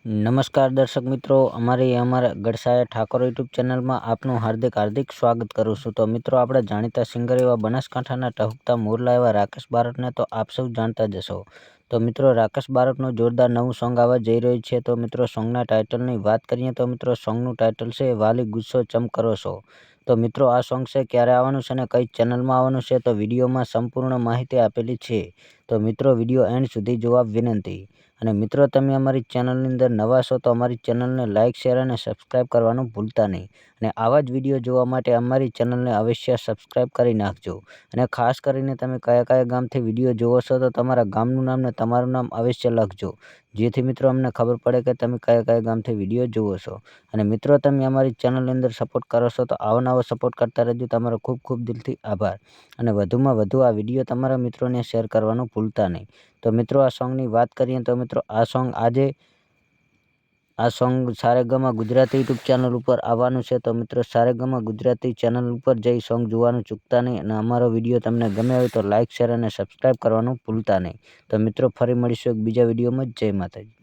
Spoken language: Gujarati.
નમસ્કાર દર્શક મિત્રો, અમારા ગડસાયા ઠાકોર યુટ્યુબ ચેનલમાં આપનું હાર્દિક સ્વાગત કરું છું। તો મિત્રો, આપણે જાણીતા સિંગર એવા બનાસકાંઠાના ટહુકતા મોરલા એવા રાકેશ બારટને તો આપ સૌ જાણતા જ હશો। તો મિત્રો, રાકેશ બારટનું જોરદાર નવું સોંગ આવવા જઈ રહ્યું છે। તો મિત્રો, સોંગના ટાઇટલની વાત કરીએ તો મિત્રો, સોંગનું ટાઇટલ છે વાલી ગુસ્સો ચમ કરો છો। તો મિત્રો, આ સોંગ છે ક્યારે આવવાનું છે અને કઈ ચેનલમાં આવવાનું છે, તો વિડીયોમાં સંપૂર્ણ માહિતી આપેલી છે। તો મિત્રો, વિડીયો એન્ડ સુધી જોવા વિનંતી। અને મિત્રો, તમે અમારી ચેનલની અંદર નવા છો તો અમારી ચેનલને લાઇક, શેર અને સબસ્ક્રાઇબ કરવાનું ભૂલતા નહીં। અને આવા જ વિડીયો જોવા માટે અમારી ચેનલને અવશ્ય સબસ્ક્રાઇબ કરી નાખજો। અને ખાસ કરીને તમે કયા ગામથી વિડીયો જોવો છો તો તમારા ગામનું નામ ને તમારું નામ અવશ્ય લખજો, જેથી મિત્રો અમને ખબર પડે કે તમે કયા ગામથી વિડીયો જોવો છો। અને મિત્રો, તમે અમારી ચેનલની અંદર સપોર્ટ કરો છો તો આવો નવો સપોર્ટ કરતા રહેજો। તમારો ખૂબ દિલથી આભાર। અને વધુમાં વધુ આ વિડીયો તમારા મિત્રોને શેર કરવાનું ભૂલતા નહીં। તો મિત્રો, આ સોંગની વાત કરીએ તો મિત્રો, આ song Saregama Gujarati YouTube channel ઉપર આવવાનું છે। તો મિત્રો, સારેગામા ગુજરાતી ચેનલ ઉપર જઈ સોંગ જોવાનું ચૂકતા નહીં। અને અમારો વિડીયો તમને ગમે હોય તો લાઇક, શેર અને સબસ્ક્રાઇબ કરવાનું ભૂલતા નહીં। તો મિત્રો, ફરી મળીશું એક બીજા વિડીયોમાં। જય માતાજી।